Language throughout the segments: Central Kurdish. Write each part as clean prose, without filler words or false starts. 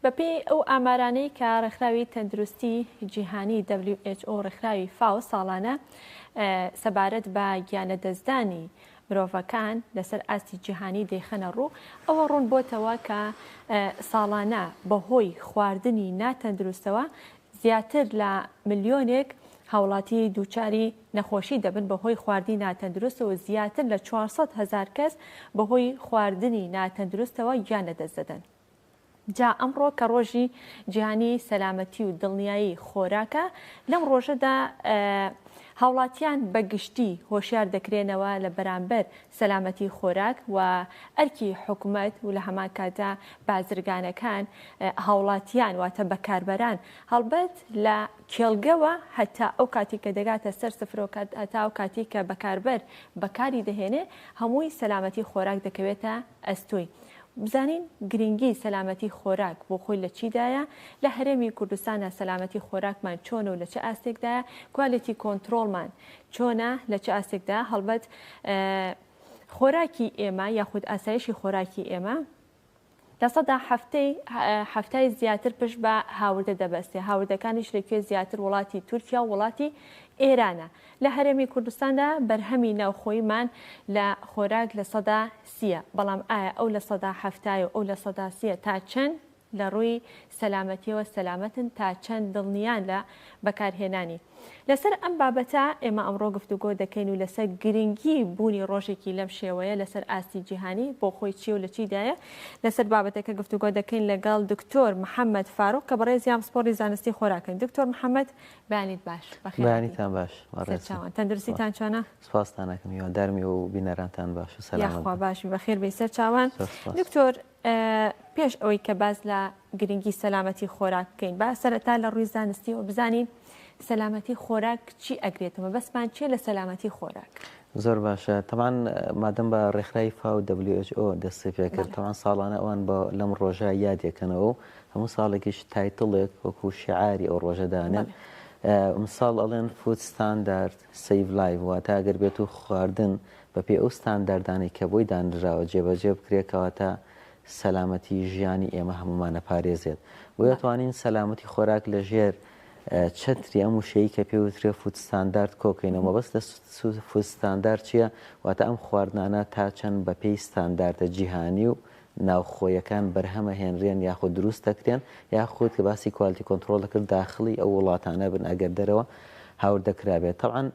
بەپێی ئەو ئامارانەی کە ڕێکخراوی تەندروستی جیهانی WHO ڕێکخراوی فاو ساڵانە سەبارەت بە گیانە دەستدانی مرۆڤەکان لەسەر ئاستی جیهانی دەیخەنە ڕوو ئەوە ڕوون بۆتەوە کە ساڵانە بەهۆی خواردنی ناتەندروستەوە زیاتر لە ملیۆنێک هاوڵاتی دووچاری نەخۆشی دەبن بەهۆی خواردنی ناتەندروستەوە زیاتر لە 400,000 کەس بەهۆی خواردنی ناتەندروستەوە گیان لەدەست دەدەن. جا ئەمڕۆ کە ڕۆژی جیهانی سەلامەتی و دڵنیایی خۆراکە لەم ڕۆژەدا هاوڵاتیان بەگشتی هۆشیار دەکرێنەوە لە بەرامبەر سەلامەتی خۆراک و ئەرکی حکوومەت و لە هەمان کاتا بازرگانەکان هاوڵاتیان واتە بەکاربەران هەڵبەت لە کێڵگەوە هەتا ئەو کاتی کە دەگاتە سەر سفرۆکات هەتا ئەو کاتی کە بەکاربەر بەکاری دەهێنێ هەمووی سەلامەتی خۆراک دەکەوێتە ئەستوی. بزانین گرنگی سەلامەتی خۆراک بۆ خۆی لە چیدایە لە هەرێمی کوردستانە سەلامەتی خۆراکمان چۆنە و لە چه ئاستێکدایە کوالیتی کۆنتترۆلمان چۆنە لە چه ئاستێکدا هەڵبەت خۆراکی ئێمە یاخود ئاسایشی خۆراکی ئێمە لە سەدا هەفتەی زیاتر پشت بە هاوردە دەبەستێ هاوردەکانیش لەکوێ زیاتر وڵاتی تورکیا و وڵاتی ئێرانە لە هەرێمی کوردستاندا بەرهەمی ناوخۆیمان لە خۆراک لە سەدا 30 بەڵام ئایا ئەو لە سەدا هەفتای و ئەو لە سەدا 30 تا چەند لە ڕووی سەلامەتیەوە سەلامەتن تا چەند دڵنیان لە بەکارهێنانی لەسەر ئەم بابەتە ئێمە ئەمڕۆ گفتوگۆ دەکەین و لەسەر گرنگی بوونی ڕۆژێکی لەم شێوەیە لەسەر ئاستی جیهانی بۆ خۆی چی و لە چیدایە لەسەر بابەتەکە گفتوگۆ دەکەین لەگەڵ دکتۆر محەممەد فاروق کە بەڕێزیان سپۆری زانستی خۆراکەن. دکتۆر محەممەد بەیانیت باش بەیانیتان باش تەندروستیتان چۆنە؟ سپاستانەکەم هیوادارمی و بینەرانتان باش و سەلامەت یاخوا باشی بەخێر بێی سەر چاوان. دکتۆر پێش ئەوەی کە باز لە گرنگی سەلامەتی خۆراک بکەین با سەرەتا لە ڕووی زانستی و بزانین سەلامەتی خۆراک چی ئەگرێتەوە بەسمان چیە لە سەلامەتی خۆراک؟ زۆر باشە تەمان مادەم بە ڕێکخراوی فاو WHO دەستی پێ کرد تەمان ساڵانە ئەوان بە لەم ڕۆژە یادێکەنەوە هەموو ساڵێکیش تایتڵێک وەکو شعاری ئەو ڕۆژەدانێن مثال ئەڵێن فود ستاندارد سیڤ لایف واتە ئەگەر بێت و خواردن بەپێ ئەو ستانداردانی کە بۆی دانراوە جێبەجێ بکرێتەوەتە سەلامەتی ژیانی ئێمە هەمومانە پارێزێت و دەتوانین سەلامەتی خۆراک لە ژێر چتری ئەم وشەیە کە پێوترێ فود ستاندارد کۆکەینەوە بەس لە فود ستاندارد چییە واتە ئەم خواردنانە تا چەند بەپێی ستانداردە جیهانی و ناوخۆیەکان بەرهەمە هێنرێن یاخود دروست دەکرێن یاخود کە باسی کوالیتی کۆنتترۆل دەکرد داخلی ئەو وڵاتانە بن ئەگەر دەرەوە هاور دەکرابێت تەعاان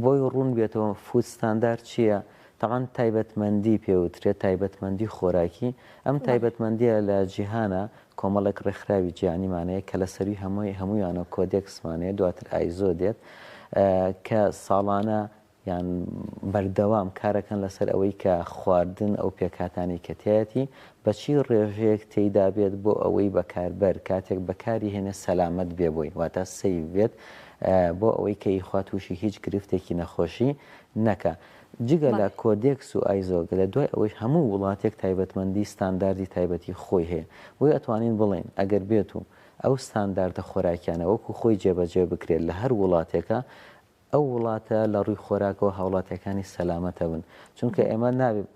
بۆی ڕوون بێتەوە فود ستاندارد چییە؟ تەعاان تایبەتمەندی پێوترێت تایبەتمەندی خۆراکی ئەم تایبەتمەندیە لە جیهانە کۆمەڵێک ڕێکخراوی جیهانیمانەیە کە لەسەروی هەمویانە کۆدێکسمانەیە دواتر ئایزۆ دێت کە ساڵانە یان بەردەوام کارەکەن لەسەر ئەوەی کە خواردن ئەو پێکاتانی کەتایەتی بەچی ڕێژەیەک تێیدا بێت بۆ ئەوەی بەکاربەر کاتێک بەکاری هێنێ سەلامەت بێ بۆی واتە سەیڤ بێت بۆ ئەوەی کە ئیخوا تووشی هیچ گرفتێکی نەخۆشی نەکە. جگە لە کۆدێکس و ئایزۆگە لە دوای ئەوەی هەموو وڵاتێک تایبەتمەندی ستانداردی تایبەتی خۆی هەیە بۆی ئەتوانین بڵێن ئەگەر بێت و ئەو ستانداردە خۆراکیانە وەکو خۆی جێبەجێ بکرێت لە هەر وڵاتێکە ئەو وڵاتە لە ڕووی خۆراکەوە هاوڵاتەکانی سەلامەتە بن چونکە ئێمە نابێت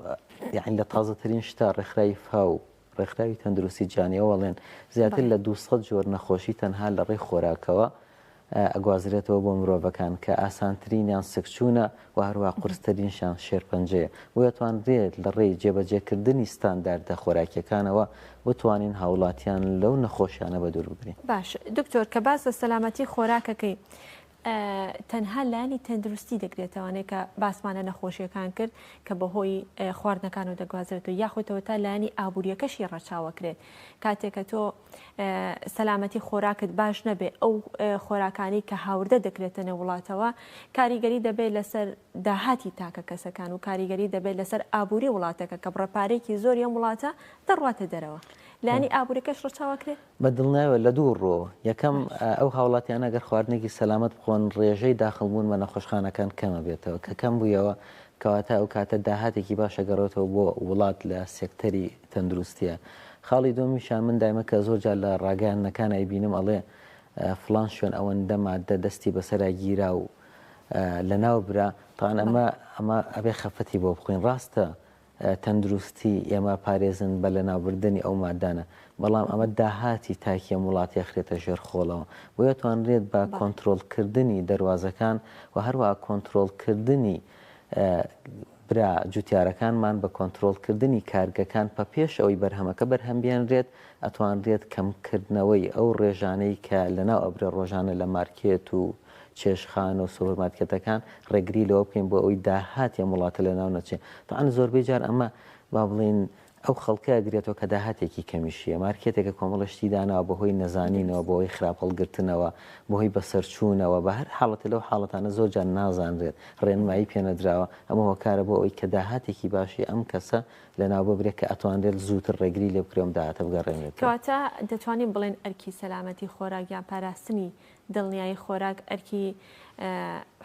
یعنی لە تازەترین شتا ڕێکخراوی فاو ڕێکخراوی تەندروستی جیهانیەوەڵێن زیاتر لە 200 جۆر نەخۆشی تەنها لە ڕێی خۆراکەوە ئەگوازرێتەوە بۆ مرۆڤەکان کە ئاسانترینیان سکچوونە و هەروە قورسترینشان شێرپەنجەیە بۆ دەتوانرێت لە ڕێی جێبەجێکردنی ستانداردە خۆراکیەکانەوە بتوانین هاوڵاتیان لەو نەخۆشیانە بە دوور بگرین. باش دکتۆر کە باس بە سەلامەتی خۆراکەکەی تەنها لانی تەندروستی دەگرێتەوەنێ کە باسمانە نەخۆشیەکان کرد کە بەهۆی خواردنەکان و دەگوازرێت و یاخۆتەوە تا لانی ئابوووریەکەشی ڕەچاوەکرێت کاتێکە تۆ سەلامەتی خۆراکت باش نەبێ ئەو خۆراکانی کە هاوردە دەکرێتە نێو وڵاتەوە کاریگەری دەبێت لەسەر داهاتی تاکە کەسەکان و کاریگەری دەبێت لەسەر ئابووری وڵاتەکە کە بڕەپارێکی زۆر ئەم وڵاتە دەڕواتە دەرەوە لانی ئابووریەکەش ڕەچاوەکرێت بەدڵناوە لە دوو ڕۆ یەکەم ئەو هاوڵاتیانە گەر خواردنێکی سەلامەت بخۆن ڕێژەی داخڵبوون بە نەخۆشخانەکان کەمە بێتەوە کە کەم بوویەوە کەواتە ئەو کاتە داهاتێکی باشە گەڕێتەوە بۆ وڵات لە سێکتەری تەندروستیە. خاڵی دۆمیشان من دایمە کە زۆر جار لە ڕاگەیانەکانە بینم ئەڵێ فلان شوێن ئەوەندە مادە دەستی بەسەرا گیرا و لە ناو برا تاان ئەمە ئەبێ خەفەتی بۆ بخۆین ڕاستە تەندروستی ئێمە پارێزن بە لەناوبردننی ئەو مادانە بەڵام ئەمە داهاتی تاکیە وڵاتی خرێتە ژێر خۆڵەوە بۆ توانرێت بە کۆنتترۆلکردنی دەواازەکان و هەروە کۆنتترۆلکردنی برا جوتیارەکانمان بە کۆنتترۆلکردنی کارگەکان پە پێش ئەوەی بەرهەمەکە بەرهەمبیێنرێت ئەتوانرێت کەمکردنەوەی ئەو ڕێژانەی کە لەناو ئەبرە ڕۆژانە لە مارکێت و چێشخان و سوپەرمارکێتەکان ڕێگری لەوە بکەین بۆ ئەوەی داهاتی وڵاتە لەناو نەچێت تاان زۆربەی جار ئەمە با بڵین ئەو خەڵکە ئەگرێتەوە کە داهاتێکی کەمیشیە مارکێتێکە کۆمەڵشتی داناوە بەهۆی نەزانینەوە بۆی خراپەڵگرتنەوە بۆهۆی بەسەرچوونەوە بە هەر حاڵەتی لەو حاڵەتانە زۆر جان نازانرێت ڕێنمایی پێنەدراوە ئەمە هۆکارە بۆ ئەوی کە داهاتێکی باشی ئەم کەسە لەناو ببرێت کە ئەتوانرێت زووتر ڕێگری لێ بکرێم داهاتە بگەڕێنێت کەواتە دەتوانین بڵێن ئەرکی سەلامەتی خۆراک یان پاراستنی دڵنیایی خۆراک ئەرکی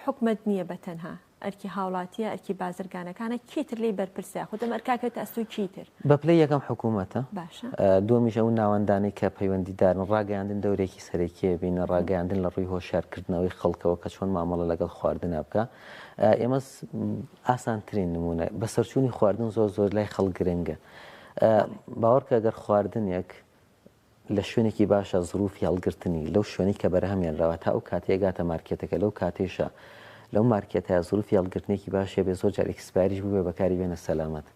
حکومەت نییە بەتەنها ئەرکی هاوڵاتیە ئەرکی بازرگانەکانە کیتر لی بەرپرسە خودم ئەرکاکەوێت ئەستوی چیتر بەپلەی یەکەم حکوومەتە باشە دومیش ئەو ناوەندانەی کە پەیوەندیدارن ڕاگەاندن دەورێکی سەرەکیە بینە ڕاگەاندن لە ڕووی هۆشیارکردنەوەی خەڵکەوە کە چۆن مامەڵە لەگەڵ خواردنە بکە ئێمە ئاسانترین نمونە بەسەرچوونی خواردن زۆر زۆر لای خەڵک گرنگە باوەڕکە ئەگەر خواردنێک لە شوێنێکی باشە زروفی هەڵگرتنی لەو شوێنی کە بەرهەمیانراوە تا ئەو کاتێگاتە مارکێتەکە لەو کاتێشە لەو مارکێتە زروفی هەڵگرتنێکی باشە بێ زۆر جار ئەکسپایریش بووێ بەکاری بێنە سەلامەت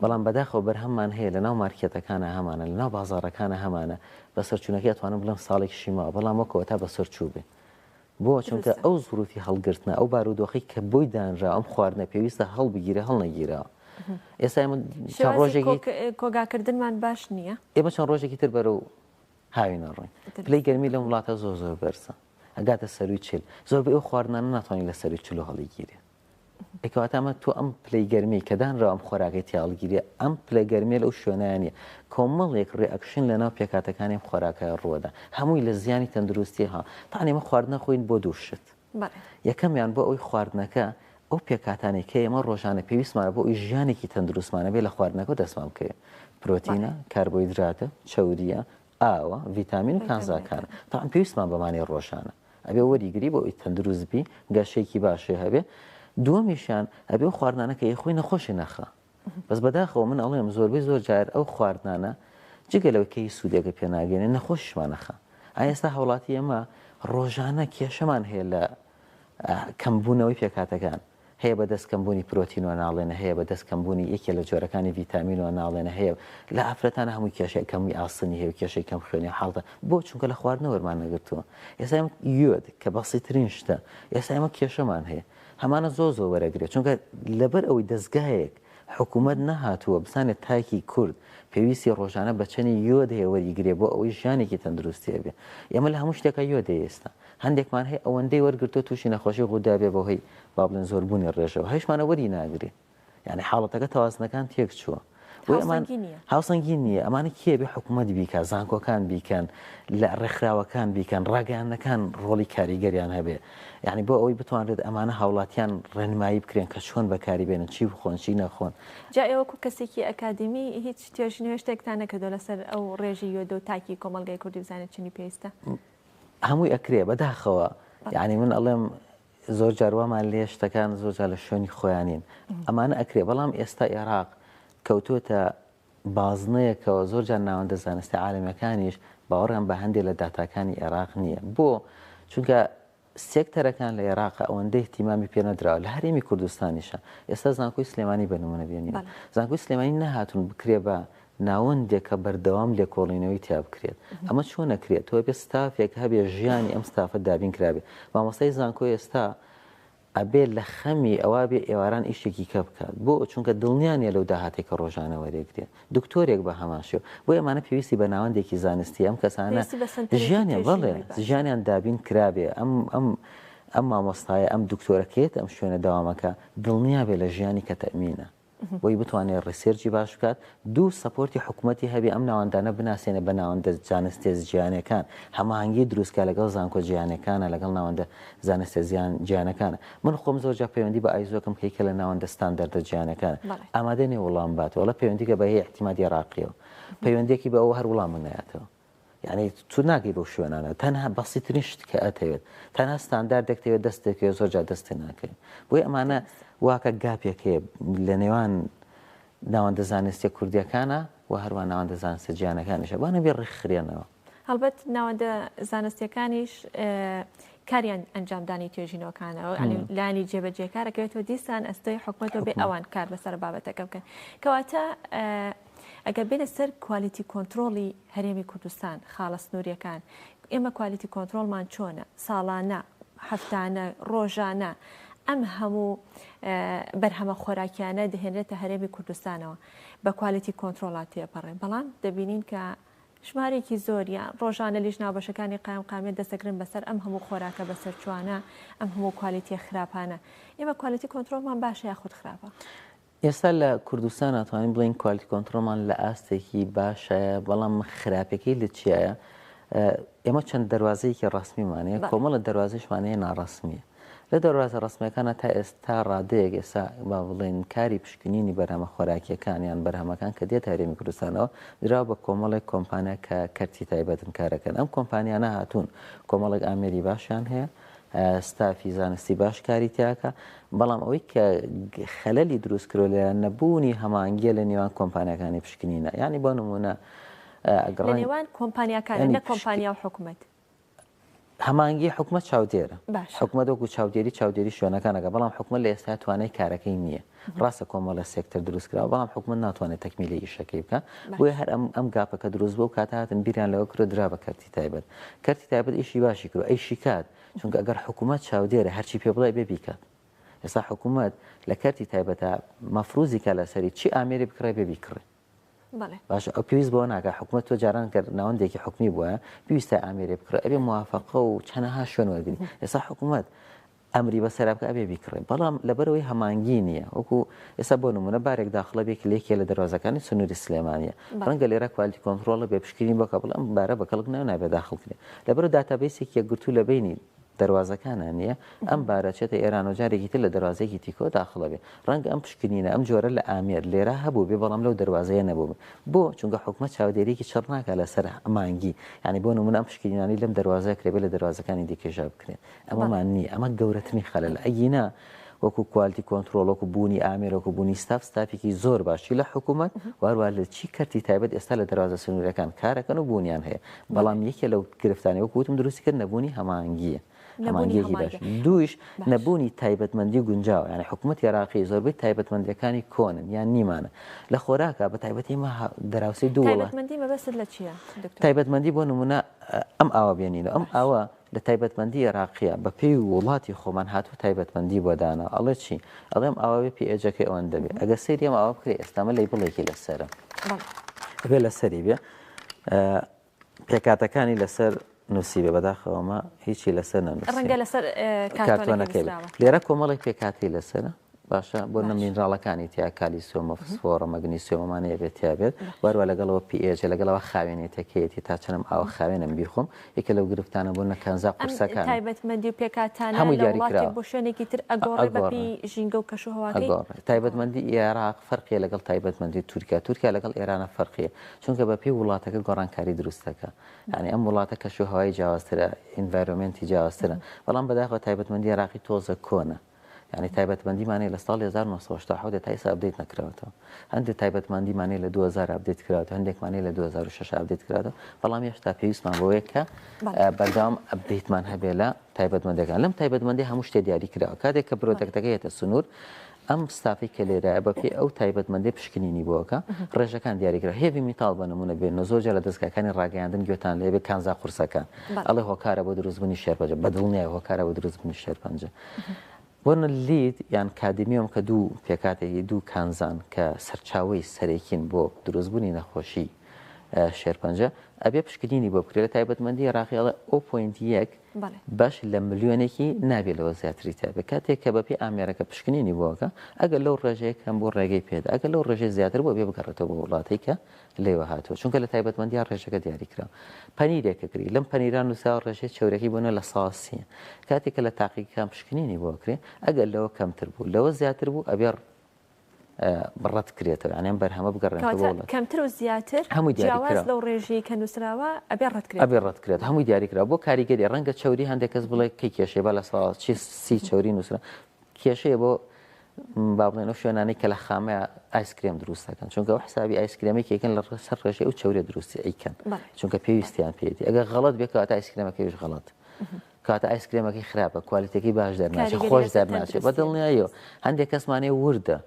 بەڵام بەداخەوە بەرهەممان هەیە لە ناو مارکێتەکانە هەمانە لە ناو بازاڕەکانە هەمانە بەسەرچوونەکە ئەتوانم بڵێم ساڵێکیشی ماوە بەڵام وەکەوە تا بەسەرچوو بێ بۆ چونکە ئەو زروفی هەڵگرتنە ئەو بارودۆخی کە بۆی دانرا ئەم خواردنە پێویستە هەڵبگیرە هەڵنەگیرەوە ئێستا ڕۆژێکی کۆگاکردنمان باش نییە ئێمە چەند ڕۆژێکی تر بەرەو هاوی نەڕۆین پلەی گەرمی لەم وڵاتە زۆر زۆر بەرزە ئەگاتە سەروی چل زۆربەی ئەو خواردنانە ناتوانین لە سەروی چلو هەڵیگیرێ ئەکەواتەمە تۆ ئەم پلەی گەرمی کە دانراوە ئەم خۆراکەی تیاڵگیریە ئەم پلەی گەرمیە لەو شوێنیانە کۆمەڵێک ڕێئەکشن لە ناو پێکاتەکانی خۆراکە ڕووەدا هەمووی لە زیانی تەندروستی ها تا ئێمە خواردنە خۆین بۆ دووشت یەکەمیان بۆ ئەوی خواردنەکە ئەو پێکاتانێک کە ئێمە ڕۆژانە پێویستمانە بۆ ئەوی ژیانێکی تەندروستمانە بێ لە خواردنەکە دەستمان بکەوێت پرۆتینە کاربۆیدراتە چەوریە ئاوە ڤیتامین و کانزاکانە تاان پێویستمان بەمانەی ڕۆژانە ئەبێ وەریگری بۆ ئەوی تەندروستبی گەشەیەکی باشێ هەبێ دووەمیشیان ئەبێ خواردنانە کە یەخۆی نەخۆشی نەخە بەس بەداخەوە من ئەڵێم زۆربەی زۆر جار ئەو خواردنانە جگە لەوەی کەی سوودێکە پێناگەێنێ نەخۆشیشمانەخە ئێستا هەوڵاتی ئەمە ڕۆژانە کێشەمان هەیە لە کەمبوونەوەی پێکاتەکان هەیە بە دەستکەمبوونی پرۆتینەوە ناڵێنە هەیە بە دەستکەمبوونی یەکێ لە جۆرەکانی ڤیتامینەوە ناڵێنە هەیە لە ئافرەتانە هەمووی کێشەی کەمی ئاسنی هەیە کێشەی کەم خوێنی حاڵدە بۆ چونکە لە خواردنەوە وەرمان نەگرتووە ئێستا یۆد کە بەسیترین شتە ئێستا ئێمە کێشەمان هەیە هەمانە زۆر زۆر وەرەگرێت چونکە لەبەر ئەوەی دەستگایەک حکوومەت نەهاتووە بزانێت تاکی کورد پێویستی ڕۆژانە بەچەنی یۆد هەیە وەریگرێ بۆ ئەوەی ژیانێکی تەندروستیە بێ ئێمە لە هەموو شتێکە یۆدە ئێستا هەندێکمان هەیە ئەوەندەی وەرگرتو تووشی نەخۆشی غودا بێ بەهۆی با بڵێن زۆربوونی ڕێژەوە هەیشمانە وەری ناگرێ یعنی حاڵەتەکە تەوازنەکان تێک چووە هاوسەنگی نییە ئەمانە کێ بێ حکوومەت بیکە زانکۆکان بیکەن لە ڕێکخراوەکان بیکەن ڕاگەیانەکان ڕۆڵی کاریگەریان هەبێ یعنی بۆ ئەوەی بتوانرێت ئەمانە هاوڵاتیان ڕێنمایی بکرێن کە چۆن بەکاری بێنن چی بخۆن چی نەخۆن جا ئێوەکو کەسێکی ئەکادمی هیچ توێژنوێ شتێکتان نەکردو لەسەر ئەو ڕێژی یۆدە و تاکی کۆمەلگای کوردی بزانێت چنی پێویستە هەمووی ئەکرێ بەداخەوە یعنی من ئەڵێم زۆر جاروامان لێ شتەکان زۆر جار لە شوێنی خۆیانین ئەمانە ئەکرێ بەڵام ئێستا عێراق کەوتوتە بازنەیەکەوە زۆر جار ناوەندە زانستی عالەمیەکانیش باوەڕیان بە هەندێک لە داتاکانی عێراق نییە بۆ چونکە سێکتەرەکان لە عێراق ئەوەندەی احتیمامی پێ نەدراوە لە هەرێمی کوردستانیشە ئێستا زانکۆی سلێمانی بە نمونە بێنین زانکۆی سلێمانی نەهاتون بکرێ بە ناوەندێکە بەردەوام لێکۆڵینەوەی تیا بکرێت ئەمە چۆن نەکرێت تۆ بێ ستافێک هەبێ ژیانی ئەم ستافە دابین کرابێ مامۆستای زانکۆی ئێستا ئەبێ لە خەمی ئەوە بێ ئێواران ئیشێکی کە بکات بۆ چونکە دڵنیانە لەو داهاتێکە ڕۆژانە وەرێگرێت دکتۆرێک بە هەماشێ بۆ ئەمانە پێویستی بە ناوەندێکی زانستی ئەم کەسانە ژیانیان بەڵێ ژیانیان دابین کرابێ ئەم مامۆستایە ئەم دکتۆرەکەیت ئەم شوێنە داوامەکە دڵنیا بێ لە ژیانی کە تەمینە بۆی بتوانێت ڕێسێرجی باش بکات دوو سەپۆرتی حکوومەتی هەبێ ئەم ناوەندانە بناسیێنە بە ناوەندە زانستێ جیانەکان هەماهنگگی دروستکە لەگەڵ زانکۆ جیانەکانە لەگەڵ ناوەندە زانستێ جیانەکانە من خۆم زۆر جا پەیوەندی بە ئایزۆکم کەیکە لە ناوەندە ستاندەردە جیانەکان ئامادە نێ وەڵام باتەوە لە پەیوەندیکە بە هەیە احتیمادی عێراقیەوە پەیوەندێکی بە ئەوە هەر وڵام نایەتەوە یعنی تو ناگەی بەو شوێنانە تەنها بەسیترین شت کە ئەتەوێت تەنها ستانداردێک دەوێت دەستێکەوە زۆر جا دەستی ناکەین بۆی ئەمانە واکە گاپێک هەیە لە نێوان ناوەندە زانستی کوردیەکانە و هەروە ناوەندە زانستە جیهانەکانیشە بۆ نەبێ ڕخرێنەوە. هەڵبەت ناوەندە زانستیەکانیش کاریان ئەنجامدانی توێژینەوەکانەوە لانی جێبەجێکارەکەوێتەوە دیسان ئەستۆی حکوومەتەوە بێ ئەوان کار بەسەر بابەتەکە بکەن کەواتە ئەگەر بێنە سەر کوالیتی کۆنتترۆلی هەرێمی کوردستان خاڵە سنووریەکان ئێمە کوالیتی کۆنتترۆلمان چۆنە ساڵانە هەفتانە ڕۆژانە ئەم هەموو بەرهەمە خۆراکیانە دەهێنرێتە هەرێمی کوردستانەوە بە کوالیتی کۆنتترۆلات تێپەڕێن بەڵام دەبینین کە ژمارێکی زۆریان ڕۆژانە لیژ ناوبەشەکانی قامێت دەسەگرن بەسەر ئەم هەموو خۆراکە بەسەر چوانە ئەم هەموو کوالیتیە خراپانە ئێمە کوالیتی کۆنتترۆلمان باشە یاخود خراپە. ئێستا لە کوردستان ناتوانین بڵین کوالیتی کۆنتترۆلمان لە ئاستێکی باشە بەڵام خراپەکەی لە چیایە ئێمە چەند دەواازەیەکی ڕاستمیمانەیە کۆمەڵە دەواازەشمانەیە ناڕاستمیە لە دەواازە ڕاستمیەکانە تا ئێستا ڕادەیەک ئێستا با بڵێن کاری پشکنینی بەرهەمە خۆراکیەکانیان بەرهەمەکان کە دێت هەرێمی کوردستانەوە دراوە بە کۆمەڵێک کۆمپانیا کە کەرتی تایبەتن کارەکەن ئەم کۆمپانیانە هاتوون کۆمەڵێک ئامێری باشیان هەیە ستافی زانستی باش کاری تیاکە بەڵام ئەوەی کە خەلەلی دروست کرۆ لە نەبوونی هەمانگیە لە نێوان کۆمپانیەکانی پشکنینە یعنی بۆ نمونە نێوان کۆمپانیاکان لە کۆمپانیا و حکوومەت هەمانگی حکومت چاودێرە حکومت وەکو چاودێری شوێنەکانەکە بەڵام حکومت لە ئێستا توانای کارەکەی نییە ڕاستە کۆمەڵە سێکتەر دروست کرا بەڵام حکومت ناتوانێت تەکمیلی ئیشەکەی بکە بۆیە هەر ئەم گاپەکە دروست بۆ و کاتە هاتن بیریان لەوە کرۆ درا بە کەرتی تایبەت ئیشی باشی کرۆ ئەیشی کات چونکە ئەگەر حکومت چاودێرە هەرچی پێ بڵێ بێ بیکات ئێستا حکومت لە کەرتی تایبەتە مەفروزی کە لەسەری چی ئامێری بکڕێ بێ بیکڕێ باش ئەو پێویست بۆ ناکە حکومت تۆ جاران کە ناوەندێکی حکمی بووە پێویستە ئامێرێ بکڕێ ئەبێ موافقە و چەنەها شوێن وەرگری ئێستا حکومت ئەمری بەسەر بکە ئەبێ بیکڕێ بەڵام لەبەرەوەی هەمانگی نییە وەکو ئێستا بۆ نمونە بارێک داخڵە بێک لێکێ لە دەواازەکانی سنووری سلێمانیە ڕەنگە لێرە کوالیتی کۆنتترۆڵە بێ پشکنین بۆکە بڵ ئەم بارە بە کەڵک نابێ داخڵکرێ لەبەر داتابیسێکی یەکگرتوو لە بینی دەواازەکانە نییە ئەم بارە چێتە ئێران و جارێکی تر لە دەواازەیەکی تیکۆ داخڵە بێ ڕەنگە ئەم پشکنینە ئەم جۆرە لە ئامێر لێرە هەبوو بێ بەڵام لەو دەواازەیە نەبوو بۆ چونکە حکومت چاودێریکی چڕ ناکە لەسەر مانگی ینی بۆ نمونە ئەم پشکنینانی لەم دەواازەیە کرێبێ لە دەواازەکانی دیکەژا بکرێن ئەمەمان نییە ئەمە گەورەترین خەلەل ئەگینا وەکو کوالیتی کۆنتترۆل وەکو بوونی ئامێرەکو بوونی ستافێکی زۆر باشی لە حکوومەت وارووا لە چی کەرتی تایبەت ئێستا لە دەواازە سنوورەکان کارەکەن و بوونیان هەیە بەڵام یەکێ لەو گرفتانی وەکوتم دروستیکرد نەبوونی هەمانگیە هەمانگیەکی باش دووش نەبوونی تایبەتمەندی گونجاو یعنی حکوومەت عێراقی زۆربەی تایبەتمەندیەکانی کۆنن یان نیمانە لە خۆراکە بە تایبەتی دەراوسی دووڵە تایبەتمەندی مەبەست لە چییە تایبەتمەندی بۆ نمونە ئەم ئاوا بێنینە ئەم ئاوە لە تایبەتمەندی عێراقیە بە پێی وڵاتی خۆمان هاتوو تایبەتمەندی بۆ دانا ئەڵێ چی ئەڵێم ئاوێ پێئێجەکەی ئەوەن دەبێت ئەگە سەری ئەم ئاوا بکرێ ئێستامە لەی بڵێکی لەسەرە بێ لەسەری بێ پێکاتەکانی لەسەر نووسیبێ بەداخەوەمە هیچی لەسەر ڕەنگە لەسەر کارتۆنەکەی لێرە کۆمەڵی پێکاتی لەسەرە باشە بۆ نەمینراڵەکانی تیا کالیسیۆمە فسفۆرە مەگنیسیۆمەمانەیە بێتیابێت واروە لەگەڵەوە پێج لەگەڵەوە خاوێنێتەکەیەتی تا چەنم ئاوە خاوێنم بیخۆم یەکە لەو گرفتانە بۆ نەکانزا قورسەکان تایبەتمەندی و پێکاتانە هەموو دیاریکرا بۆ شوێنێکی تر ئەگۆڕێ بەپی ژینگە و کەشوهەواکەی تایبەتمەندی عێراق فەرقیە لەگەڵ تایبەتمەندی تورکیا لەگەڵ ئێرانە فەرقیە چونکە بەپی وڵاتەکە گۆڕانکاری دروستەکە یعنی ئەم وڵاتە کەشوهەوای جیاوازترە ئینڤایرۆمنتی جیاوازترە بەڵام بەداخەوە تایبەتمەندی عێراقی تۆزە کۆنە یعنی تایبەتمەندیمانەیە لە ساڵی 1970 تا ئێستا ئەپدەیت نەکراوەتەوە هەندێک تایبەتمەندیمانەیە لە 2000 ئەپدەیت کراوەتەوە هەندێکمانەیە لە 2006 ئەپدەیت کراوەتەوە بەڵام هێشتا پێویستمان بۆیە کە بەردەوام ئەپدەیتمان هەبێ لە تایبەتمەندەکان لەم تایبەتمەندی هەموو شتێ دیاری کراوە کاتێک کە پرۆتەکتەکەیەتە سنوور ئەم ستافی کە لێرایە بەپێ ئەو تایبەتمەندی پشکنینی بۆکە ڕێژەکان دیاریکرا هێوی میتال بە نمونە بێن زۆرجار لە دەستگاکانی ڕاگەیاندن گوێتان لێبێ کانزا قورسەکان ئەڵێ هۆکارە بۆ دروستبوونی شێرپەنجە بەدڵنیایە هۆکارە بۆ دروستبوونی شێرپەنجە بۆنە لید یان کادمیۆم کە دوو پێکاتێکی دوو کانزان کە سەرچاوی سەرێکین بۆ دروستبوونی نەخۆشی شێرپەنجە ئەبێ پشکنینی بۆ بکرێت لە تایبەتمەندی عێراقیڵە 0.1 باش لە ملیۆنێکی نابێت لەوە زیاتری تابێ کاتێک کە بەپێ ئامێرەکە پشکنینی بۆکە ئەگەر لەو ڕێژەیە کەم بۆ ڕێگەی پێدا ئەگەر لەو ڕێژەی زیاتر بۆ بێ بگەڕێتەوە بۆ وڵاتی کە لێوە هاتووە چونکە لە تایبەتمەندی ڕێژەکە دیاریکراوە پەنیرێکە کری لەم پەنیران نووسا ڕێژەی چەورەکەی بوونە لە ساسیە کاتێککە لە تاقیکان پشکنینی بۆکرێ ئەگەر لەوە کەمتر بوو لەوە زیاتر بوو ئەبێ بڕەت کرێتەوە یانیان بەرهەمە بگەڕێنەوە کەمتر و زیاتر هەمووی دیاریکرا لەو ڕێژەی کە نووسراوە ئەبێ ڕەتکرێت هەمووی دیاریکرا بۆ کاریگەری ڕەنگە چەوری هەندێک کەس بڵێ کەی کێشەیە بە لە ساڵ سی چەوری نووسرا کێشەیە بۆ با بڵێن ئەو شوێنانەی کە لە خامەیە ئایسکرێم دروست دەکەن چونکە ئەو حسابی ئایسکرێمێکێکن لە سەر ڕێژەی ئەو چەورە دروستی ئەیکەن چونکە پێویستیان پێێتی ئەگەر غەڵەت بێت کاتە ئایسکرێمەکەیش غەڵەت کاتە ئایسکرێمەکەی خراپە کوالیتەکەی باش دەرناچێت خۆش دەرناچێت بەدڵنیایەوە هەندێک کەسمانەیە وردە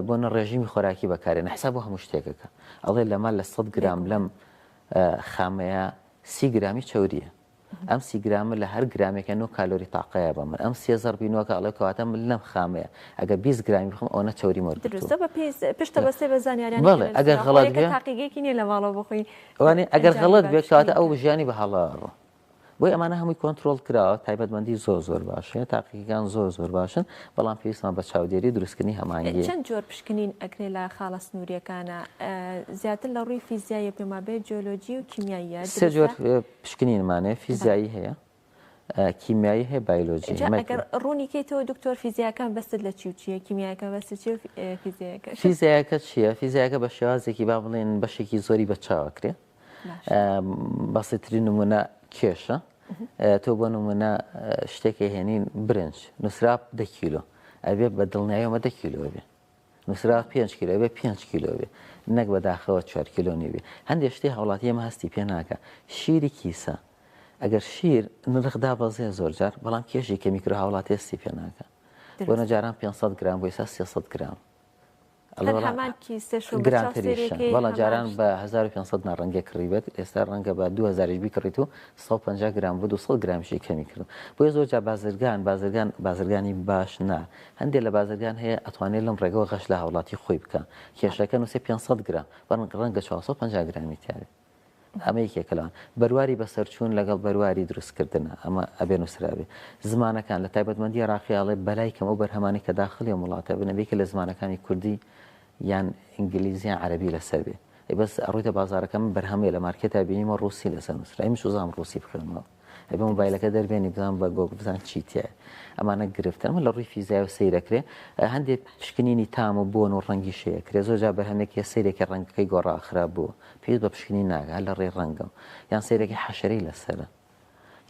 بۆ نەڕێژیمی خۆراکی بەکارێنە حساب بۆ هەموو شتێکەکە ئەڵێ لەمە لە 100 گرام لەم خامەیە 30 گرامی چەوریە ئەم 30 گرامە لە هەر گرامێکە 9 کالۆری تاقەیە بە من ئەم 3000 بینووەکە ئەڵێ کەواتە من لەم خامەیە ئەگە 20 گرامی بخۆم ئەوە چەوری مردووە بە پشتە بەسێ بە زانیاریان بەڵێ ئەگەر غەڵەت بێت تاقیگەیەکی نیە لە ماڵەوە بخۆی وانێ ئەگەر غەڵەت بێت کەواتە ئەو ژیانی بە هەڵاڕۆ بۆی ئەمانە هەمووی کۆنتترۆل کراوە تایبەتمەندی زۆر باشە تاقیەکان زۆر باشن بەڵام پێویستمان بە چاودێری دروستکردنی هەمانگی چەند جۆر پشکنین ئەکرێ لە خاڵە سنووریەکانە زیاتر لە ڕووی فیزیایی پێما بێت جیۆلۆجی و کیمیاییە سێ جۆر پشکنینمانێ فیزیایی هەیە کیمیایی هەیە بایۆلۆژی ئەگەر ڕوونیکەیتەوە دکتۆر فیزیاکان بەستت لە چی و چیە کیمیاکە بەست چی فیزیاکە فیزیاکە چییە فیزیاکە بە شێوازێکی با بڵێن بەشێکی زۆری بە چاوەکرێ بەسیترین نمونە کێشە تۆ بۆ نمونە شتێکی هێنین برنج نووسرا 10 کیلۆ ئەبێ بە دڵنیایەوە 10 کیلۆ بێ نووسرا 5 کیلۆ بێ 5 کیلۆ بێ نەک بەداخەوە 4 کیلۆنی بێ هەندێک شتی هەوڵاتی ئێمە هەستی پێ ناکە شیری کیسە ئەگەر شیر نرخدا بەزێ زۆر جار بەڵام کێشی کە میکرۆ هاوڵاتی هەستی پێ ناکە بۆ نەجاران 500 گرام بۆ ئێستا 300 گرام گرانتریشە بەڵام جاران بە 1500 ناڕەنگە کڕیبێت ئێستا ڕەنگە بە 2000 بیکڕیت و 150 گرام بۆ 200 گرامشی کەمی کرد بۆیە زۆر جا بازرگانی باش نا هەندێک لە بازرگان هەیە ئەتوانێت لەم ڕێگەوە غەش لە هاوڵاتی خۆی بکە کێشەکە نووسێ 500 گرام ڕەنگە 450 گرامی تیاێت ئەمە یەکێکەکەلان بەرواری بەسەرچوون لەگەڵ بەرواری دروستکردنە ئەمە ئەبێ نووسرابێ زمانەکان لە تایبەتمەندی عێراقیاڵێ بەلای کەم و بەرهەمانی کە داخلی وڵاتە بنەبێکە لە زمانەکانی کوردی یان ئینگلیزیان عەربی لەسەر بێ بەس ئەڕوویتە بازارەکەم بەرهەمێ لە مارکێتا بینیمە ڕوسی لەسەر نووسرا ئەمیش زانم ڕوسی بخێنمەوە ئەبێ مۆبایلەکە دەربێنی بزان بە گۆگڵ بزان چی تایە ئەمانە گرفتن لە ڕووی فیزیای و سەیرەکرێ هەندێک پشکنینی تام و بۆن و ڕەنگی شەیەکرێ زۆر جا بەرهەمێکی سەیرێکی ڕەنگەکەی گۆڕا خراپ بووە پێویست بە پشکنی ناگە لە ڕێ ڕەنگە یان سەیرێکی حەشەرەی لەسەرە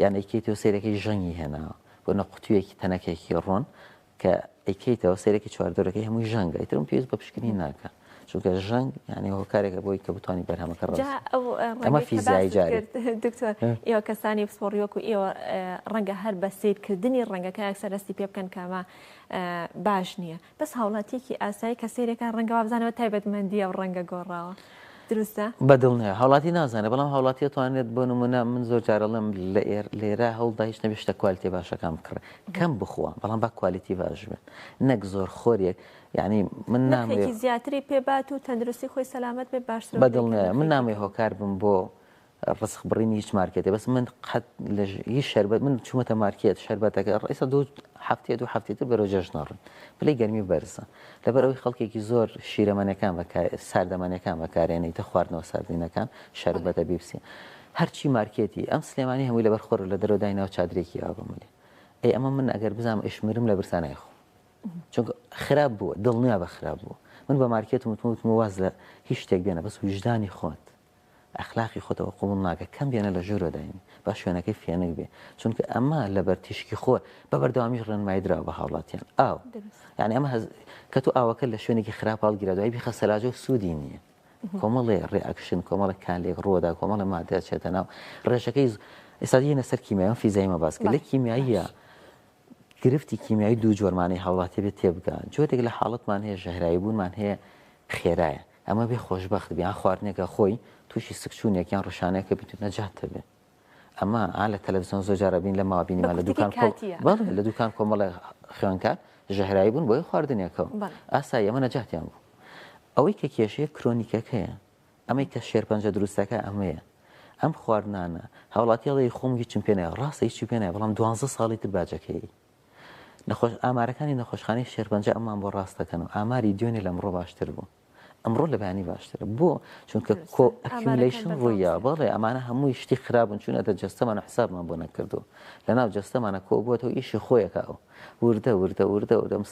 یان ئەیکەیتەوە سەیرەکەی ژەنگی هێناوە بۆ نەقوتوویەکی تەنەکێکی ڕۆن کە ئەیکەیتەوە سەیرێکی چواردۆرەکەی هەمووی ژەنگە ئیترم پێویست بە پشکنی ناکە چونکە ژەنگ یعنی هۆکارێکە بۆی کە بتوانانی بەرهەمەکە ئەمە فیزیایی جارێت دکتۆر ئێوە کەسانی پسپۆڕیۆک و ئێوە ڕەنگە هەر بە سیرکردنی ڕەنگەکە یەکسەرەستی پێ بکەن کامە باش نییە بەس هاوڵاتیەکی ئاسایی کە سیرەکان ڕەنگە وابزانەوە تایبەتمەندیە و ڕەنگە گۆڕاوە دروستە بەدڵنیە هاوڵاتی نازانێت بەڵام هاوڵاتی توانێت بۆ نمونە من زۆر جارەڵم لێرە هەوڵدا هیچ نەبێشتە کوالیتی باشەکان بکڕێ کەم بخوە بەڵام با کوالیتی باش بێت نەک زۆر خۆریەک یعنی من نامێکی زیاتری پێبات و تەندروستی خۆی سەلامەت بێ باشتر بەدڵنیە من نامێ هۆکار بم بۆ ڕسخ بڕینی هیچ مارکێتێ بەس من قەت لە هیچ شەربەت من چوومەتە مارکێت شەربەتەکە ڕێستا دوو هەفتێتر بەرەو جەژنەڕن پلەی گەرمی بەرزە لەبەر ئەوەی خەڵکێکی زۆر شیرەمەنەکان ساردەمانەکان بەکارێنێتە خواردنەوە ساردینەکان شەربەتە بیبسی هەرچی مارکێتی ئەم سلێمانی هەمووی لەبەر خۆر لە دەرەوە دایناوە چادرێکی ئابمەلێ ئەی ئەمە من ئەگەر بزانم ئشمرم لە برسانای خۆ چونکە خراپ بووە دڵنیا بە خراپ بووە من بە مارکێت وتم واز لە هیچ شتێک بێنە بەس وجدانی خۆت ئەخلاقی خۆتەوە قوڵ ناکە کەم بێنە لە ژۆرە داینی با شوێنەکەی فێنک بێ چونکە ئەمە لەبەر تیشکی خۆ بە بەردەوامی ڕێنمایی درا بە هاوڵاتیان ئاو یعنی ئەمە کە تو ئاوەکە لە شوێنێکی خراپ هەڵگیرا بیخە سەلاجە و سوودی نییە کۆمەڵێ ڕێئەکشن کۆمەڵە کالێک ڕۆدا کۆمەڵە مادە چێتە ناو ڕێژەکەی ئێستا دیێنە سەر کیمیایی فیزیایی مەباسکە لە کیمیاییە گرفتی کیمیایی دوو جۆرمانەی هاوڵاتی بێت تێبگا جۆرێک لە حاڵەتمان هەیە ژەهرایی بوونمان هەیە خێرایە ئەمە بێ خۆشبەخت بیان خواردنێکە خۆی تووشی سکچوونێکیان ڕشانەیەکە بیت نەجاتە بێ ئەمە لە تەلەڤیزیۆن زۆر جارە بین لە ماوەبینیمان لە دوکان بەڵێ لە دوکان کۆمەڵە خوێنکار ژەهرایی بوون بۆی خواردنێکەوە ئاسایی ئەمە نەجاتیان بوو ئەوەی کە کێشەیە کرۆنیکەکەیە ئەمەی کە شێرپەنجە دروستەکە ئەمەیە ئەم خواردنانە هاوڵاتیاڵی خۆمگی چم پێ نایە ڕاستە هیچی پێ نایە بەڵام 12 ساڵی تر باجەکەی ئامارەکانی نەخۆشخانەی شێرپەنجە ئەممان بۆ ڕاستەکەنەوە ئاماری دوێنێ لە ئەمڕۆ باشتر بوو ئەمڕۆ لە بەیانی باشترە بۆ چونکە ئەکیومیلیشن ڕوویە بەڵێ ئەمانە هەمووی شتی خراپن چونەتە جەستەمانە حسابمان بۆ نەکردو لەناو جەستەمانە کۆ بووەتەوە ئیشی خۆیەکەوە وردە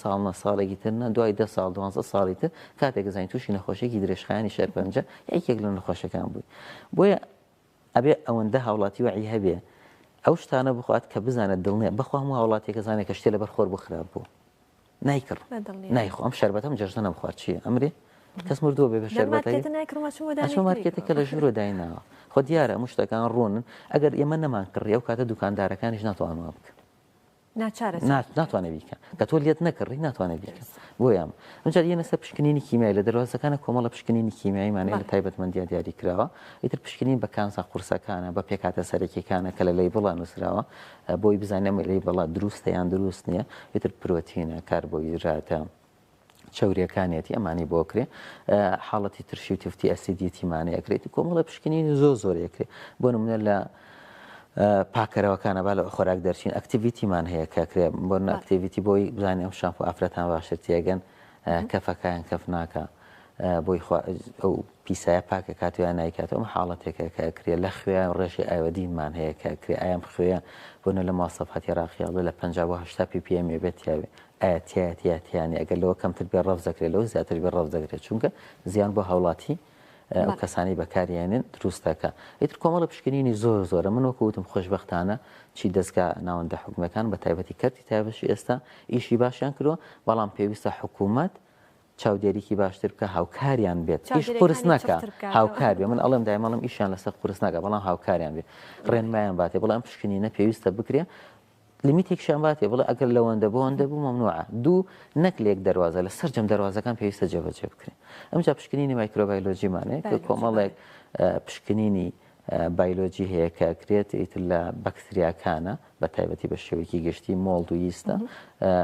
ساڵە ساڵێکی ترنە دوای 10 ساڵ 12 ساڵی تر کاتێک زانین تووشی نەخۆشێکی درێژخایانی شێرپەنجە یەکێک لە نەخۆشەکان بووی بۆیە ئەبێ ئەوەندە هاوڵاتی وعی هەبێ ئەو شتانە بخوات کە بزانێت دڵنیە بەخوا هەموو هاوڵاتێکە زانێت کە شتێ لەبەر خۆر بخراپ بوو نایکڕ نایخۆ ئەم شەربەتەم جەژنە نەمخوات چییە ئەمرێ کەس مردووە بێ بە شەربەتەی ئەچۆ مارکێتەکە لە ژوورۆ دایناوە خۆ دیارە هەموو شتەکان ڕۆنن ئەگەر ئێمە نەمان کڕی ئەو کاتە دوکاندارەکانیش ناتوانەوە بکە ناتوانێت بیکە کە تۆ لێت نەکڕی ناتوانێت بیکە بۆیان ئەمجار یەنەسە پشکنینی کیمیایی لە دەواازەکانە کۆمەڵە پشکنینی کیمیاییمانەیە لە تایبەتمەندیا دیاری کراوە ئیتر پشکنین بە کانسا قورسەکانە بە پێکاتە سەرەکیەکانە کە لە لەی بڵان نووسراوە بۆی بزانێمە لەی بەڵا دروستە یان دروست نییە ئیتر پرۆتینە کاربۆهیدراتە چاوریەکانێتی ئەمانی بۆکرێ حاڵەتی ترشی و تفتی ئەسیدیتیمانەیەکرێتی کۆمەڵە پشکنینی زۆرێکرێ بۆ نمونە لە پاکەرەوەکانە با لە خۆراک دەرچین ئەکتیڤیتیمان هەیە کەکرێ بۆ ئەکتیڤیتی بۆی بزانێ ئەم شامپۆ ئافرەتان باشتر تێگەن کەفەکان کەف ناکە بۆی ئەو پیسایە پاکە کاتویان نایکاتەوە حاڵەتێکە کەکرێ لە خوێن ڕێژی ئاوەدیمان هەیە کەکرێ ئایم خوێن بۆنە لە ماسەفاتی ڕاخیاڵە لە 50 PPM بێت یاوێ ئاەتیانی ئەگەر لەوە کەمتر بێ ڕەف دەکرێت لەوە زیاتر بێ ڕەف دەگرێت چونکە زیان بۆ هەوڵاتی ئەو کەسانی بەکارێنن دروستەکە ئیتر کۆمەڵە پشکنینی زۆرە من وەکوتم خۆشبەختانە چی دەستگا ناوەندە حکومەکان بە تایبەتی کەرتی تایبەشی ئێستا ئیشی باشیان کردووە بەڵام پێویستە حکوومەت چاودێریکی باشتر بکە هاوکاریان بێت هیچ قورس نەکە هاوکار بێ من ئەڵێم دایمەڵم ئیشیان لەسەر قورس ناکە بەڵام هاوکاریان بێ ڕێنمایان باتێ بەڵام پشکنینە پێویستە بکرێ لیمیتێکشیان باتێ بڵێ ئەگەر لەوەندە بۆەوەندە بوو مەمنوعە دوو نەک لێک دەواازە لە سەررجەم دەواازەکان پێویستە جێبەجێ بکرێن ئەمجا پشکنینی مایکرۆبایلۆجیمانەیە کە کۆمەڵێک پشکنینی بایلۆجی هەیە کەکرێت ئیتر لە بەکتریاکانە بە تایبەتی بە شێوەیەکی گشتی مۆڵد و یستە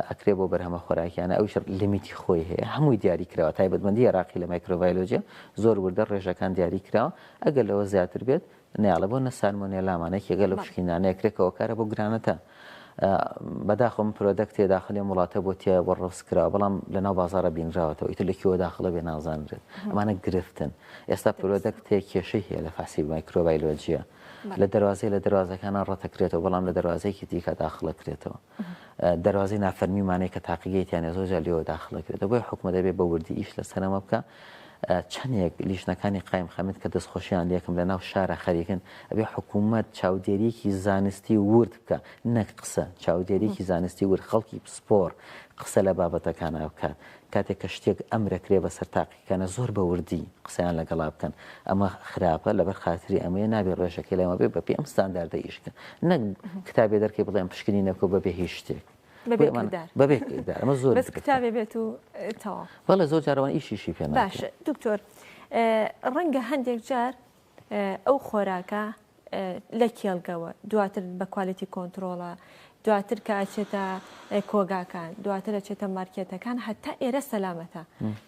ئەکرێ بۆ بەرهەمە خۆراکیانە ئەوش لیمیتی خۆی هەیە هەمووی دیاری کراوە تایبەتمەندی عێراقی لە مایکرۆبایلۆجیا زۆر وردە ڕێژەکان دیاری کراوە ئەگەر لەوە زیاتر بێت نێڵە بۆ نەسالمۆنێلامانێک یەگەل لە پشکینانەیەکرێکەوە کارە بۆ گرانەتە بەداخم پرۆدەکتێ داخلی وڵاتە بۆ تیا بۆ ڕفسکرا بەڵام لەناو بازارە بینراوەتەوە ئیتر لەکیەوە داخڵە بێ نازانرێت ئەمانە گرفتن ئێستا پرۆدەکتێک کێشەی هەیە لە فاسی مایکرۆبایلۆجیە لە دەواازەکانە ڕەتەکرێتەوە بەڵام لە دەواازەیەکی دیکە داخڵەکرێتەوە دەواازەی نافەرمیمانەیە کە تاقیگەیتیانە زۆر لێەوە داخڵەکرێتەوە بۆی حکومە دەبێت بە وردی ئیش لە سەرەمە بکە چەندێک لیژنەکانی قایم خەمت کە دەستخۆشییان لێکم لە ناو شارە خەریکن ئەبێ حکوومەت چاودێریکی زانستی ورد بکە نەک قسە چاودێریکی زانستی ورد خەڵکی پسپۆر قسە لە بابەتەکانە بکات کاتێک کە شتێک ئەمرەکرێ بەسەر تاقیکانە زۆر بە وردی قسەیان لەگەڵا بکەن ئەمە خراپە لەبەر خاتری ئەمەیە نابێت ڕێژەکە لەمە بێ بەپێ ئەم ستانداردە ئیشکن نەک کتابێ دەرکەی بڵێم پشکنی نەکە بەبێ هیچ شتێک ئەمە زۆر کتابێ بێت و تەواو بەڵێ زۆر جارەوە ئیشیشی پێ باش دکتۆر ڕەنگە هەندێک جار ئەو خۆراکە لە کێڵگەوە دواتر بە کوالیتی کۆنتترۆڵە دواتر کە ئاچێتە کۆگاکان دواتر ئەچێتە مارکێتەکان هەتا ئێرە سەلامەتە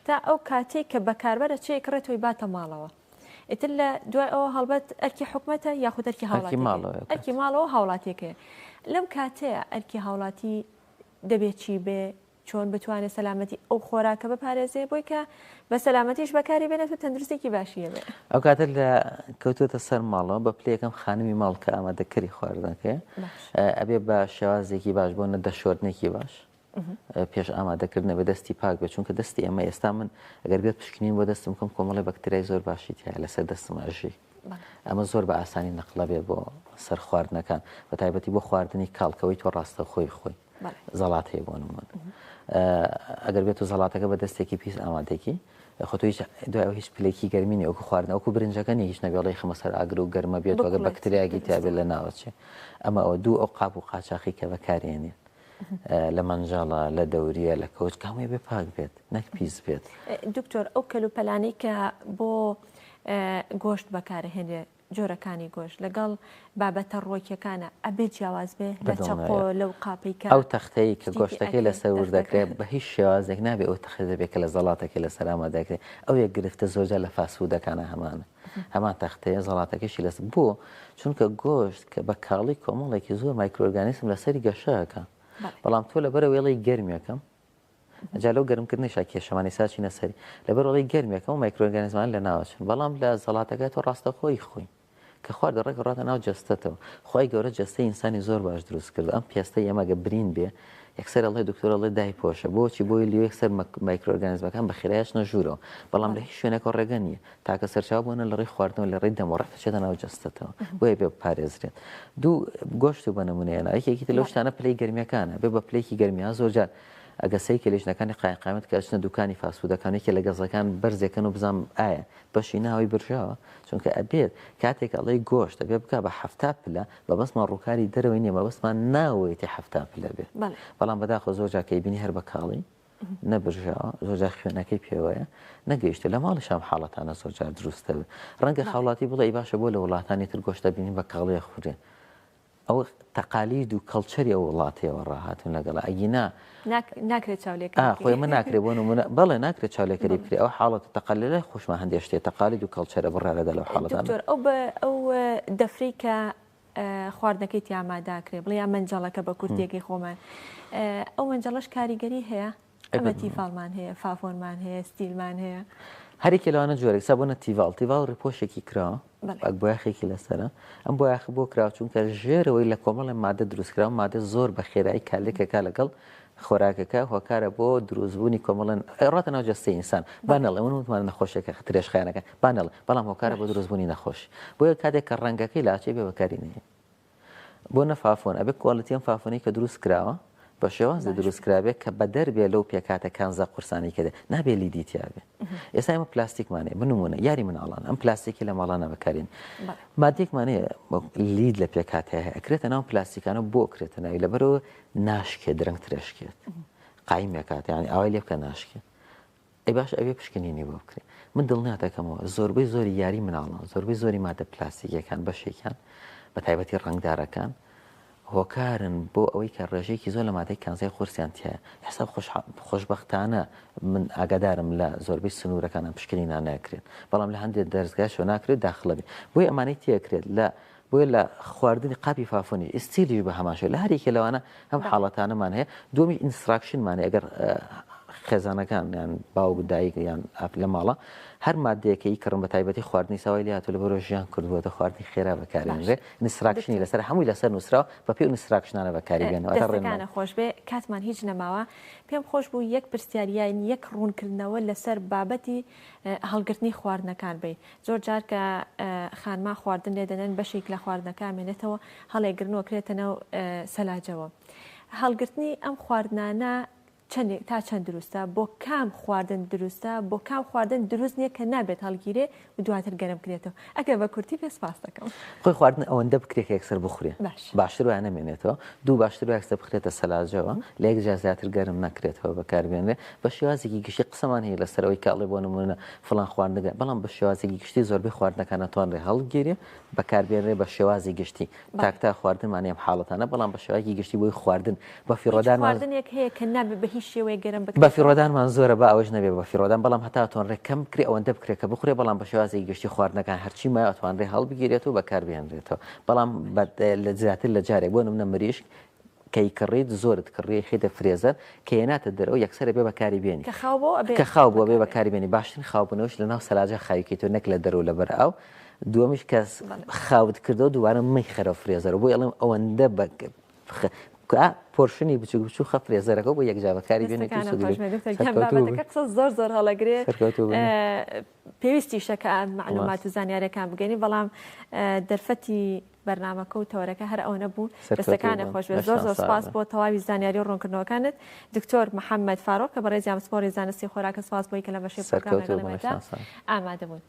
تا ئەو کاتێک کە بەکاربەرە چێ کڕێتەوەی باتە ماڵەوە ئیتر لە دوای ئەوە هەڵبەت ئەرکی حکومەتە یاخود ئەرکی هاوڵاتی ئەرکی ماڵەوە هاوڵاتێکەیە لەم کاتەیە ئەرکی هاوڵاتی دەبێت چی بێ چۆن بتوانێت سەلامەتی ئەو خۆراکە بپارێزێ بۆی کە بە سەلامەتیش بەکاری بێنێت و تەندروستێکی باشیە بێ ئەو کاتە لە کەوتوتە سەر ماڵەوە بە پلەکەم خانمی ماڵکە ئامادەکەری خواردنەکەی ئەبێ بە شێوازێکی باش بۆ نە دەشۆردنێکی باش پێش ئامادەکردنە بە دەستی پاک بێت چونکە دەستی ئێمە ئێستا من ئەگەر بێت پشکنین بۆ دەستم کەم کۆمەڵی بەکتریای زۆر باشی تایە لەسەر دەستم ئەژی ئەمە زۆر بە ئاسانی نەقڵە بێت بۆ سەر خواردنەکان بە تایبەتی بۆ خواردنی کاڵکەوەی تۆ ڕاستە خۆی زەڵات هەیە بۆ نمونە ئەگەر بێت و زەڵاتەکە بە دەستێکی پیس ئامادەکی خۆ دوای هیچ پلێکی گەرمینی ئەوکو خواردن ئەوکو برنجەکەنی هیچ نەبێڵی خەمە سەر ئاگر و گەرمە بێت وەگە بەکتریاگی تیابێت لە ناوچێ ئەمە ئەوە دوو ئەو قاپ و قاچاقی کە بەکارێنێت لە مەنجاڵە لە دەوریە لە کەوت کامێ بێ پاک بێت نەک پیس بێت دکتۆر ئەو کەلوپەلانی کە بۆ گۆشت بەکارهێنێ جۆرەکانی گۆشت لەگەڵ بابەتە ڕۆکیەکانە ئەبێت جیاواز بێ لە چەقۆ لەو قاپیکە ئەو تەختەی کە گۆشتەکەی لەسەر وردەکرێت بە هیچ شێوازێک نابێت ئەو تەخت دەبێت کە لە زەڵاتەکەی لە سەرامە دەکرێت ئەو یەک گرفتە زۆرجار لە فاسفودەکانە هەمان تەختەیە زەڵاتەکەشی لەس بۆ چونکە گۆشت کە بە کاڵی کۆمەڵێکی زۆر مایکرۆرگانیسم لەسەری گەشەکە بەڵام تۆ لەبەرە وێڵی گەرمیەکەم جالو گەرمکردنیشا کێشەمانی ساچی نەسەری لەبەر وڵی گەرمیەکە و مایکرۆرگانیزمان لە ناوچن بەڵام لە زەڵاتەکە تۆ ڕاستە خۆی خوین کە خوارد ڕێک ڕاتە ناو جەستەتەوە خۆی گەورە جەستەی ئینسانی زۆر باش دروست کرد ئەم پێستە ئێمەگە برین بێ یەکسەر ئەڵێ دکتۆرەڵێ دای پۆشە بۆچی بۆی لێ یەکسەر مایکرۆرگانیزمەکان بە خێرایش نەژوورەوە بەڵام لە هیچ شوێنێکەوە ڕێگە نییە تاکە سەرچاو بوونە لە ڕێی خواردنەوە لە ڕێی دەمەڕێت چێتە ناو جەستەتەوە بۆیە بێ پارێزرێت دوو گۆشت و بە نمونەیەە یەکێکی لەو شتانە پلەی گەرمیەکانە بێ بە پلەیەکی گەرمیا زۆر جار ئەگەسەی کلێژنەکانی قایمەت کە ئەچنە دوکانی فاسفودەکانێکی لە گەزەکان بەرزێکن و بزانم ئایا بەشی ناوی برژاوە چونکە ئەبێت کاتێک ئەڵێ گۆشت ئەبێ بکە بە 70 پلە بە بەسمان ڕووکاری دەرەوەی نییە بەبەستمان ناوەیەتی 70 پلە بێت بەڵام بەداخۆ زۆر جاکەی بینی هەر بە کاڵی نەبژاوە زۆرجار خوێنەکەی پێوەیە نەگەیشتە لە ماڵیشام حاڵەتانە زۆرجار دروستە بێت ڕەنگە خاوڵاتی بڵێ باشە بۆ لە وڵاتانی تر گۆشتە بینین بە کاڵەیە خوورێن ئەو تەقالید و کەڵچەری ئەو وڵاتەوە ڕاهاتون لەگەڵ ئەگینا ناکرێت چاولێک خۆی من ناکرێت بۆ بەڵێ ناکرێت چاولێکەری بکرێت ئەو حاڵەت تەقاللە خۆشمان هەندێک شتێ تەقالید و کەڵچەرە بڕارەدا لەو حاڵەتان ئەو دەفری کە خواردنەکەی ئاماداکرێت بڵێ یا منجەڵەکە بە کورتێکی خۆمان ئەو منجەڵەش کاریگەری هەیە ئەمە تیفاڵمان هەیە فافۆنمان هەیە ستیلمان هەیە هەرێکی لەوانە جۆرێک سابوونە تیڤال ڕپۆشێکی کراوە بۆیاخێکی لەسرە ئەم بۆیاخ بۆ کراوە چونکە ژێرەوەی لە کۆمەڵی مادە دروستکراوە مادە زۆر بە خێرایی کالێکەکە لەگەڵ خۆراکەکە هۆکارە بۆ دروستبوونی کۆمەڵن ڕاتە ناو جەستەی ئینسان بانەڵێ من وتمان نەخۆشیەکە ترێشخایەنەکە بانەڵ بەڵام هۆکارە بۆ دروستبوونی نەخۆش بۆیە کاتێک کە ڕەنگەکەی لاچێ بێ بەکاری نەیە بۆ نەفافۆن ئەبێ کۆڵەتیەم فافۆنی کە دروست کراوە بە شێوازی دروستکرابێت کە بە دەربێ لەو پێکاتەکانزە قورسانی کردێ نابێ لیدیتیاابێ ئێستا ئمە پلاستیکمانەیە بنمونە یاری مناڵان ئەم پلاستیکی لە ماڵانە بەکارین مادێکمانەیە لید لە پێکات هەیە ئەکرێتە ناو پلاستیکانە بۆ کرێتە ناوی لەبەرەوە ناشکێت درەنگ ترێشکێت قایمێکات یانی ئاوای لێ بکە ناشکێت ئەی باش ئەوێ پشکنینی بۆ بکرێت من دڵنیاتەکەمەوە زۆربەی زۆری یاری مناڵان زۆربەی زۆری مادە پلاستیکەکان بەشێکیان بە تایبەتی ڕنگدارەکان هۆکارن بۆ ئەوەی کە ڕێژەیەکی زۆر لە مادەی کانزای خورسیان تایە حساب خۆشببختانە من ئاگادارم لە زۆربەی سنوورەکانە پشکنینان ناکرێت بەڵام لە هەندێک دەرزگاشەوە ناکرێت داخڵەبێ بۆی ئەمانەی تێکرێت بۆیە لە خواردنی قاپی فافۆنی ئستیلیش بە هەماشێت لە هەرێکی لەوانە هەم حاڵەتانەمان هەیە دومی ئینستراکشنمانە ئەگەر خێزانەکان یان باوک دایک یان لە ماڵە هەر مادەیەکەی کڕم بە تایبەتی خواردنی ساوای لاتو لە بەرۆ ژیان کردووەتە خواردنی خێرا بەکارێنرێ نسراکشنی لەسەر هەمووی لەسەر نووسراوە بە پێ نسراکشنانە بەکارێنەوە خۆش بێ کاتمان هیچ نەماوە پێم خۆش بوو یەک پرسیاریان یەک ڕوونکردنەوە لەسەر بابەتی هەڵگرتنی خواردنەکان بێ زۆر جار کە خانما خواردن لێ دەنێن بەشێک لە خواردنەکان مێنێتەوە هەڵێگرنەوە کرێتە ناو سەلاجەوە هەڵگرتنی ئەم خواردنانە تا چەند دروستە بۆ کام خواردن دروستە بۆ کام خواردن دروست نییە کە نابێت هەڵگیرێ و دواتر گەرم کرێتەوە ئەگەر بە کورتی پێ سپاس دەکەم خۆی خواردن ئەوەندە بکرێت یەکسەر بخورێ باشتر وایە نامێنێتەوە دوو باشتر یەکسەر بخرێتە سەلاجەوە لە یەک جا زیاتر گەرم نەکرێتەوە بەکاربێنرێ بە شێوازێکی گشتی قسەمان هەیە لەسەرەوەی کاڵێ بۆ نمونە فڵان خواردنەکە بەڵام بە شێوازێکی گشتی زۆربەی خواردنەکان ناتوانرێ هەڵگیرێ بەکاربێنرێ بە شێوازی گشتی تاکتا خواردنمانە ئەم حاڵەتانە بەڵام بە شێوازی گشتی بۆی خواردن بە فیڕۆدان خواردنێک هەیە کە نابێت بە هیچ شێوەیە گەرم بە فیڕۆدانمان زۆرە بە ئەوەش نەبێ بە فیڕۆدان بەڵام هەتا تۆنڕێ کەم کرێ ئەوەندە بکرێت کە بخورێ بەڵام بە شێوازی گشتی خواردنەکان هەرچی مای ئەتوانرێ هەڵبگیرێت و بەکاربێنرێتەوە بەڵام لە زیاتر لە جارێک بۆ نمونە مریشک کەی کڕیت زۆرت کڕی خێتە فرێزەر کە هێناتە دەرەوە یەکسەرە بێ بەکاری بێنی کە خاو بۆ بێ بەکاری بێنی باشترین خاوبوونەوەش لە ناو سەلاجە خاویکەیتەوە نەک لە دەرەوە لەبەر ئاو دووەمیش کەس خاوت کردەوە دووارە مەی خەرە فرێزەر بۆ ئەڵێم ئەوەندە پۆرشنی بچوو بچوو خە فرێزەرەکە بۆ یەک جاابەکاری بێنێت قسە زۆر زۆر هەڵەگرێت پێویستی شەکە معلومات و زانیارەکان بگەنی بەڵام دەرفەتی بەرنامەکە و تەوەرەکە هەر ئەو نەبوو دەستەکانە خۆش بێت زۆر زۆر سپاس بۆ تەواوی زانیاری و ڕوونکردنەوەکانت دکتۆر محەممەد فاڕۆق کە بەڕێزی ئەمسپۆری زانستی خۆراکە سپاس بۆی کە لە بەشی پرۆگرامەکە ئامادە بوون.